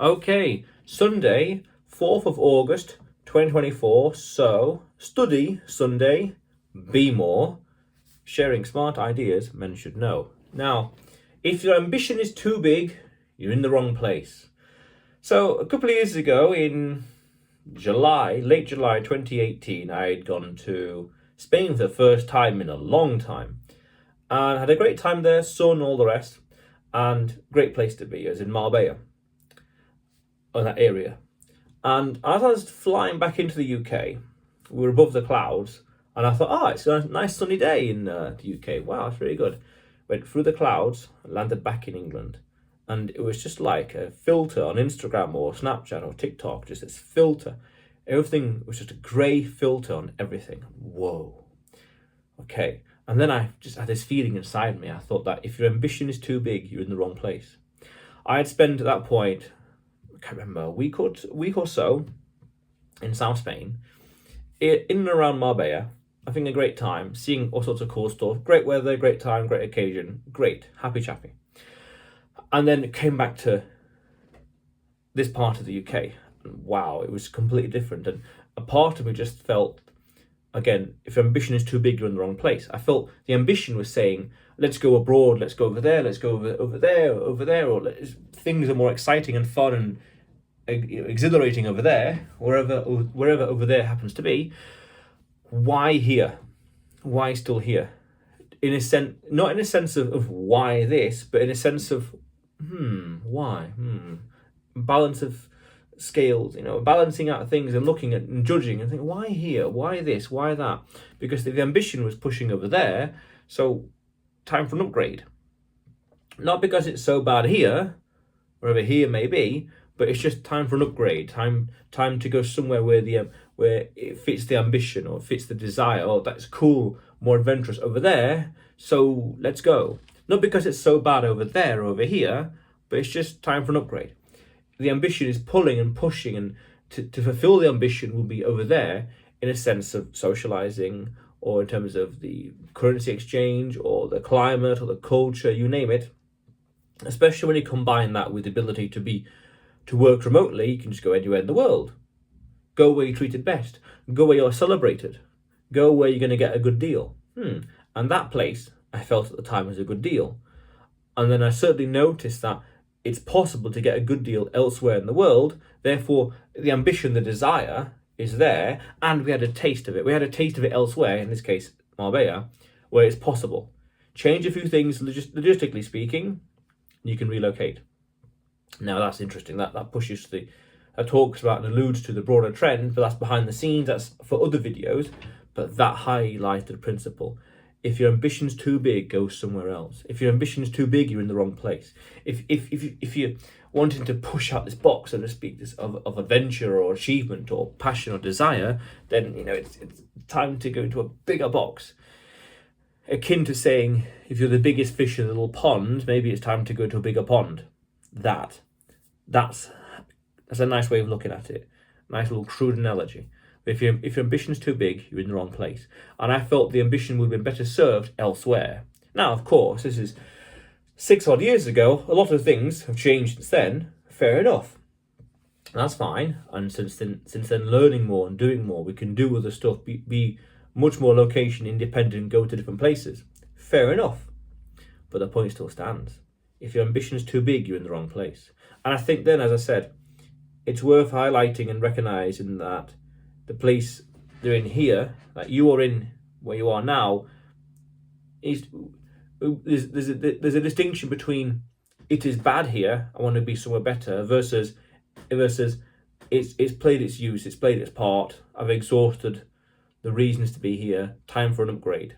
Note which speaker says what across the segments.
Speaker 1: Okay, Sunday, 4th of August 2024. So, study Sunday, be more, sharing smart ideas men should know. Now, if your ambition is too big, you're in the wrong place. So, a couple of years ago in late July 2018, I had gone to Spain for the first time in a long time and had a great time there, sun, all the rest, and great place to be, as in Marbella, or that area. And as I was flying back into the UK, we were above the clouds, and I thought, it's a nice sunny day in the UK. Wow, it's really good. Went through the clouds, landed back in England, and it was just like a filter on Instagram or Snapchat or TikTok, just this filter. Everything was just a grey filter on everything. Whoa. Okay. And then I just had this feeling inside me. I thought that if your ambition is too big, you're in the wrong place. I had spent at that point, I can't remember, a week or so in South Spain, in and around Marbella, having a great time, seeing all sorts of cool stuff, great weather, great time, great occasion, great, happy chappy. And then it came back to this part of the UK, and wow, it was completely different. And a part of me just felt, again, if ambition is too big, you're in the wrong place. I felt the ambition was saying, let's go abroad, let's go over there, let's go over there, or things are more exciting and fun and exhilarating over there, wherever over there happens to be. Why here? Why still here? In a sense, not in a sense of why this, but in a sense of why? Balance of scales, balancing out things and looking at and judging and think, why here? Why this? Why that? Because the ambition was pushing over there, so time for an upgrade. Not because it's so bad here, wherever here may be, but it's just time for an upgrade. Time to go somewhere where it fits the ambition or fits the desire. Oh, that's cool, more adventurous over there. So let's go. Not because it's so bad over there or over here, but it's just time for an upgrade. The ambition is pulling and pushing, and to fulfill the ambition will be over there in a sense of socializing, or in terms of the currency exchange or the climate or the culture, you name it. Especially when you combine that with the ability to work remotely, you can just go anywhere in the world. Go where you're treated best. Go where you're celebrated. Go where you're going to get a good deal. And that place, I felt at the time, was a good deal. And then I certainly noticed that it's possible to get a good deal elsewhere in the world. Therefore, the ambition, the desire is there, and we had a taste of it. We had a taste of it elsewhere, in this case, Marbella, where it's possible. Change a few things, logistically speaking, you can relocate. Now that's interesting. That pushes that talks about and alludes to the broader trend, but that's behind the scenes. That's for other videos. But that highlights the principle. If your ambition's too big, go somewhere else. If your ambition is too big, you're in the wrong place. If you're wanting to push out this box, so to speak, this of adventure or achievement or passion or desire, then it's time to go into a bigger box. Akin to saying, if you're the biggest fish in a little pond, maybe it's time to go to a bigger pond. That's a nice way of looking at it. Nice little crude analogy. If your ambition is too big, you're in the wrong place. And I felt the ambition would have been better served elsewhere. Now, of course, this is 6 odd years ago. A lot of things have changed since then. Fair enough. That's fine. And since then, learning more and doing more, we can do other stuff, be much more location independent, go to different places. Fair enough. But the point still stands. If your ambition is too big, you're in the wrong place. And I think then, as I said, it's worth highlighting and recognising that the place they're in here, that you are in where you are now, there's a distinction between it is bad here, I want to be somewhere better, versus it's played its use, it's played its part, I've exhausted the reasons to be here, time for an upgrade.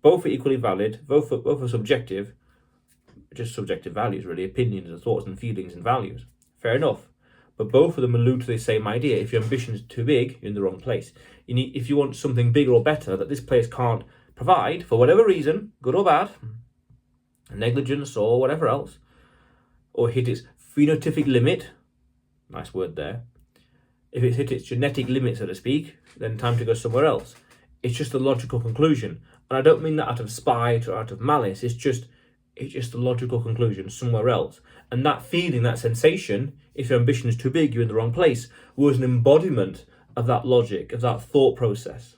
Speaker 1: Both are equally valid, both are subjective, just subjective values really, opinions and thoughts and feelings and values. Fair enough. But both of them allude to the same idea. If your ambition is too big, you're in the wrong place. If you want something bigger or better that this place can't provide, for whatever reason, good or bad, negligence or whatever else, or hit its phenotypic limit, nice word there, if it's hit its genetic limit, so to speak, then time to go somewhere else. It's just a logical conclusion. And I don't mean that out of spite or out of malice. It's just It's just a logical conclusion somewhere else. And that feeling, that sensation, if your ambition is too big, you're in the wrong place, was an embodiment of that logic, of that thought process.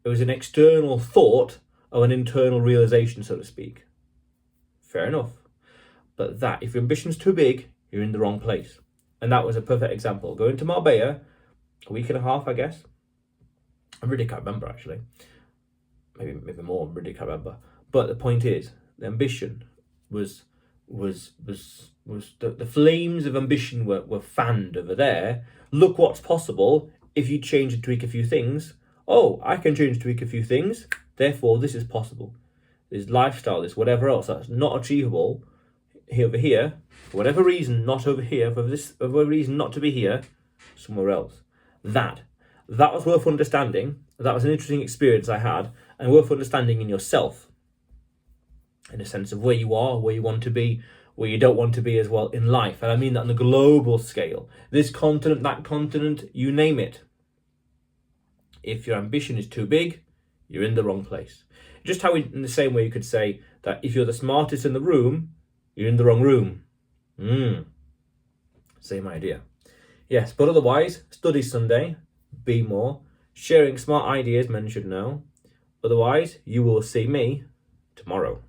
Speaker 1: It was an external thought of an internal realization, so to speak. Fair enough. But that, if your ambition's too big, you're in the wrong place. And that was a perfect example. Going to Marbella, a week and a half, I guess. I really can't remember, actually. Maybe more, I really can't remember. But the point is, the ambition was the flames of ambition were fanned over there. Look what's possible if you change and tweak a few things. Oh, I can change and tweak a few things. Therefore, this is possible. This lifestyle, this whatever else that's not achievable over here, for whatever reason, not over here, for whatever reason not to be here, somewhere else. That was worth understanding. That was an interesting experience I had, and worth understanding in yourself, in a sense of where you are, where you want to be, where you don't want to be as well in life. And I mean that on a global scale. This continent, that continent, you name it. If your ambition is too big, you're in the wrong place. Just how in the same way you could say that if you're the smartest in the room, you're in the wrong room. Same idea. Yes, but otherwise, study Sunday, be more, sharing smart ideas men should know. Otherwise, you will see me tomorrow.